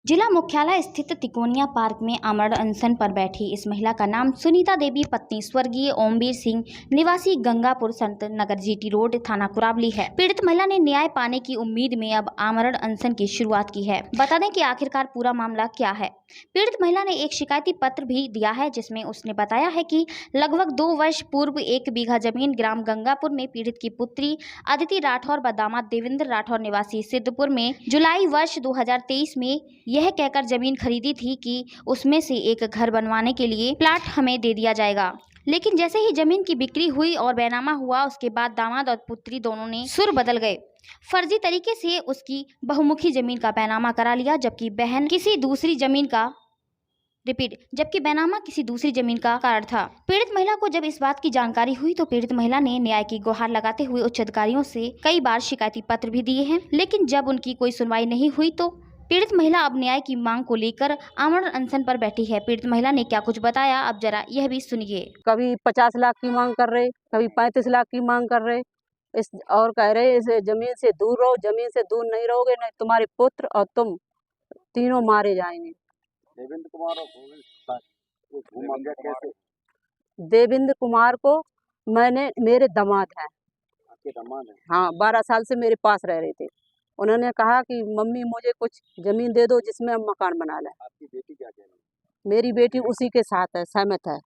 जिला मुख्यालय स्थित तिकोनिया पार्क में आमरण अनशन पर बैठी इस महिला का नाम सुनीता देवी पत्नी स्वर्गीय ओमवीर सिंह निवासी गंगापुर संत नगर जीटी रोड थाना कुरावली है। पीड़ित महिला ने न्याय पाने की उम्मीद में अब आमरण अनशन की शुरुआत की है। बता दें कि आखिरकार पूरा मामला क्या है। पीड़ित महिला ने एक शिकायती पत्र भी दिया है जिसमें उसने बताया है कि लगभग 2 वर्ष पूर्व 1 बीघा जमीन ग्राम गंगापुर में पीड़ित की पुत्री अदिति राठौर व दामाद देवेंद्र राठौर निवासी सिद्धपुर में जुलाई वर्ष 2023 में यह कहकर जमीन खरीदी थी कि उसमें से एक घर बनवाने के लिए प्लाट हमें दे दिया जाएगा। लेकिन जैसे ही जमीन की बिक्री हुई और बैनामा हुआ, उसके बाद दामाद और पुत्री दोनों ने सुर बदल गए। फर्जी तरीके से उसकी बहुमुखी जमीन का बैनामा करा लिया, जबकि बैनामा किसी दूसरी जमीन का कारण था। पीड़ित महिला को जब इस बात की जानकारी हुई तो पीड़ित महिला ने न्याय की गुहार लगाते हुए उच्च अधिकारियों से कई बार शिकायती पत्र भी दिए हैं, लेकिन जब उनकी कोई सुनवाई नहीं हुई तो पीड़ित महिला अब न्याय की मांग को लेकर आमरण अनशन पर बैठी है। पीड़ित महिला ने क्या कुछ बताया, अब जरा यह भी सुनिए। कभी 50 लाख की मांग कर रहे, कभी 35 लाख की मांग कर रहे, और कह रहे इस जमीन से दूर रहो, जमीन से दूर नहीं रहोगे नहीं तुम्हारे पुत्र और तुम तीनों मारे जाएंगे। देवेंद्र कुमार को मेरे दामाद हैं। आपके दामाद हैं? हाँ, 12 साल से मेरे पास रह रहे थे। उन्होंने कहा कि मम्मी मुझे कुछ जमीन दे दो जिसमें हम मकान बना लें। आपकी बेटी क्या कह रही है? मेरी बेटी उसी के साथ है, सहमत है।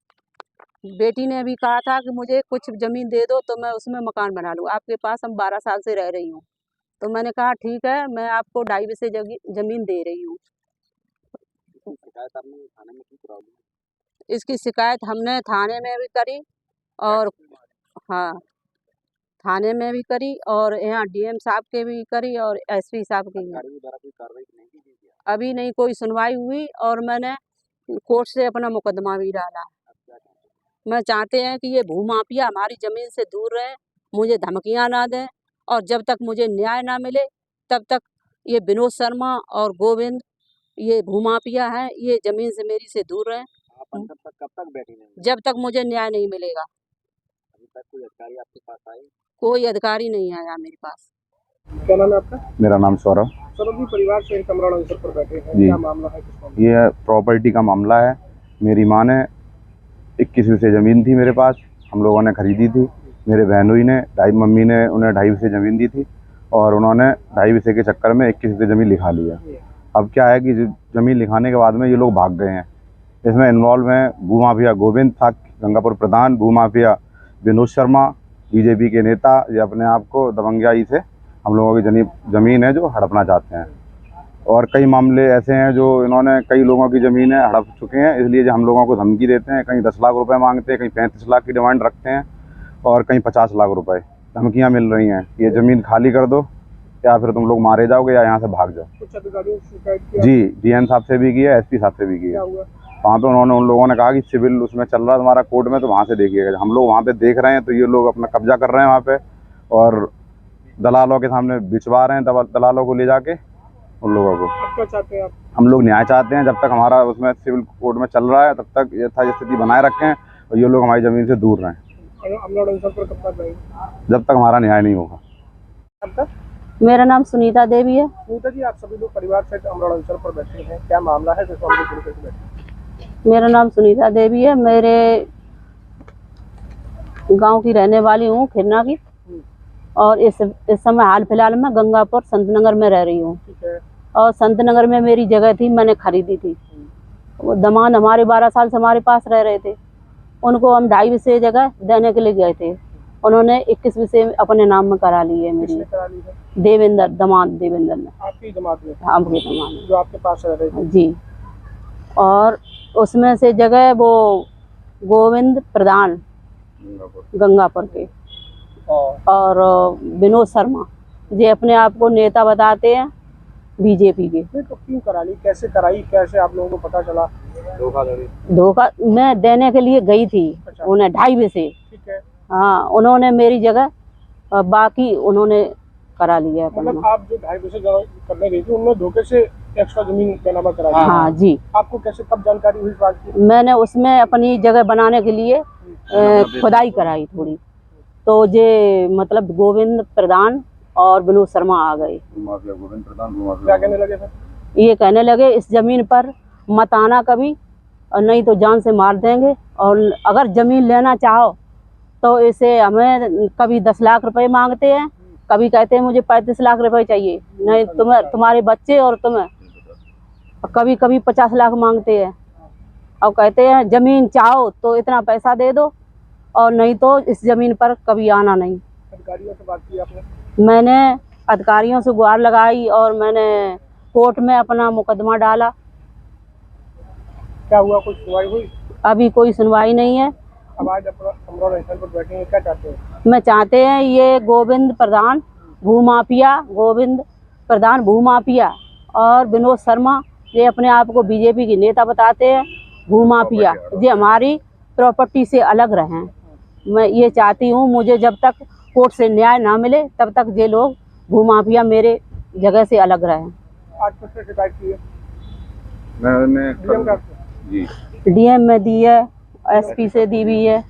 बेटी ने अभी कहा था कि मुझे कुछ जमीन दे दो तो मैं उसमें मकान बना लूँ, आपके पास हम 12 साल से रह रही हूँ। तो मैंने कहा ठीक है, मैं आपको 2.5 बीघे जमीन दे रही हूँ। शिकायत आपने थाने में की कराई? इसकी शिकायत हमने थाने में भी करी और हाँ, थाने में भी करी और यहाँ डीएम साहब के भी करी और एसपी साहब की। अभी नहीं कोई सुनवाई हुई और मैंने कोर्ट से अपना मुकदमा भी डाला। मैं चाहते हैं कि ये भूमाफिया हमारी ज़मीन से दूर रहे, मुझे धमकियां ना दें और जब तक मुझे न्याय ना मिले तब तक ये विनोद शर्मा और गोविंद ये भूमाफिया हैं, ये ज़मीन से मेरी से दूर रहें। आप कब तक बैठी रहेंगी? जब तक मुझे न्याय नहीं मिलेगा। अभी तक कोई अधिकारी आपके पास आए? कोई अधिकारी नहीं आया मेरे पास। क्या नाम है आपका? मेरा नाम सौरभ। सौरभ जी, परिवार से एक आमरण अनशन पर बैठे हैं, क्या मामला है? ये प्रॉपर्टी का मामला है। मेरी माँ ने 21 बीघे ज़मीन थी मेरे पास, हम लोगों ने खरीदी थी। मेरे बहनोई ने मम्मी ने उन्हें 2.5 बीघे ज़मीन दी थी और उन्होंने 2.5 बीघे के चक्कर में 21 बीघे ज़मीन लिखा लिया। अब क्या है कि ज़मीन लिखाने के बाद में ये लोग भाग गए हैं। इसमें इन्वॉल्व हैं भूमाफिया गोविंद था, गंगापुर प्रधान, भूमाफिया विनोद शर्मा, बीजेपी के नेता, ये अपने आप को दबंगियाई से हम लोगों की ज़मीन है जो हड़पना चाहते हैं। और कई मामले ऐसे हैं जो इन्होंने कई लोगों की ज़मीनें हड़प चुके हैं, इसलिए जो हम लोगों को धमकी देते हैं। कहीं 10 लाख रुपए मांगते हैं, कहीं 35 लाख की डिमांड रखते हैं और कहीं 50 लाख रुपए धमकियां मिल रही हैं। ये ज़मीन खाली कर दो या फिर तुम लोग मारे जाओगे या यहाँ से भाग जाओ। कुछ अधिकारियों से शिकायत किया? जी, डीएम साहब से भी किया, एसपी साहब से भी किया। वहाँ पे उन लोगों ने कहा कि सिविल उसमें चल रहा है तुम्हारा कोर्ट में, तो वहाँ से देखिएगा। हम लोग वहाँ पे देख रहे हैं तो ये लोग अपना कब्जा कर रहे हैं वहाँ पे और दलालों के सामने बिचवा रहे हैं, दलालों को ले जाके उन लोगों को। आप क्या चाहते हैं? हम लोग न्याय चाहते हैं। जब तक हमारा उसमें सिविल कोर्ट में चल रहा है तब तक यथास्थिति बनाए रखें और ये लोग हमारी ज़मीन से दूर रहें। आमरण अनशन पर कब तक रहेंगे? जब तक हमारा न्याय नहीं होगा। आपका? मेरा नाम सुनीता देवी है। सुनीता जी, आप सभी लोग परिवार से आमरण अनशन पर बैठे हैं, क्या मामला है? मेरा नाम सुनीता देवी है, मेरे गांव की रहने वाली हूँ, खिरना की, और इस समय हाल फिलहाल में गंगापुर संतनगर में रह रही हूँ। और संतनगर में मेरी जगह थी, मैंने खरीदी थी। वो दामाद हमारे 12 साल से हमारे पास रह रहे थे, उनको हम 2.5 बीघे जगह देने के लिए गए थे। उन्होंने 21 बीघे अपने नाम में करा ली है मेरी। देवेंद्र, दामाद देवेंद्र ने। आपकी दामाद में? आपके दामाद जो आपके पास रह रहे थे? जी। और उसमें से जगह वो गोविंद प्रधान गंगापुर के और विनोद शर्मा, ये अपने आप को नेता बताते हैं बीजेपी के। तो क्यों करा ली, कैसे कराई, कैसे आप लोगों को पता चला? धोखा मैं देने के लिए गई थी। अच्छा। उन्हें 2.5 बीघे। ठीक है। हाँ, उन्होंने मेरी जगह बाकी उन्होंने करा लिया। मतलब आप जो 2.5 बीघे करने गई थी उनमें धोखे से एक्स्ट्रा जमीन बैनामा करा दी? हाँ जी। आपको कैसे, कब जानकारी हुई इस बात की? मैंने उसमें अपनी जगह बनाने के लिए खुदाई कराई थोड़ी, तो ये मतलब गोविंद प्रधान और विनोद शर्मा आ गए। क्या कहने लगे सर? ये कहने लगे इस ज़मीन पर मत आना कभी, और नहीं तो जान से मार देंगे, और अगर ज़मीन लेना चाहो तो इसे हमें कभी 10 लाख रुपए मांगते हैं, कभी कहते हैं मुझे 35 लाख रुपए चाहिए, नहीं तुम्हारे बच्चे और तुम्हें, कभी कभी 50 लाख मांगते हैं, और कहते हैं ज़मीन चाहो तो इतना पैसा दे दो, और नहीं तो इस ज़मीन पर कभी आना नहीं। अधिकारियों से बात की आपने? मैंने अधिकारियों से गुहार लगाई और मैंने कोर्ट में अपना मुकदमा डाला। क्या हुआ, कुछ सुनवाई हुई? अभी कोई सुनवाई नहीं है। अब आज अमरौल अनशन पर बैठे हैं, क्या चाहते हैं? मैं चाहते हैं ये गोविंद प्रधान भूमाफिया और विनोद शर्मा, ये अपने आप को बीजेपी की नेता बताते हैं, भूमाफिया, ये हमारी प्रॉपर्टी से अलग रहें। मैं ये चाहती हूँ, मुझे जब तक कोर्ट से न्याय ना मिले तब तक ये लोग भूमाफिया मेरे जगह से अलग रहें। आज किसने शिकायत की है? मैंने डीएम का? जी डीएम में दी है, एसपी से दी भी है।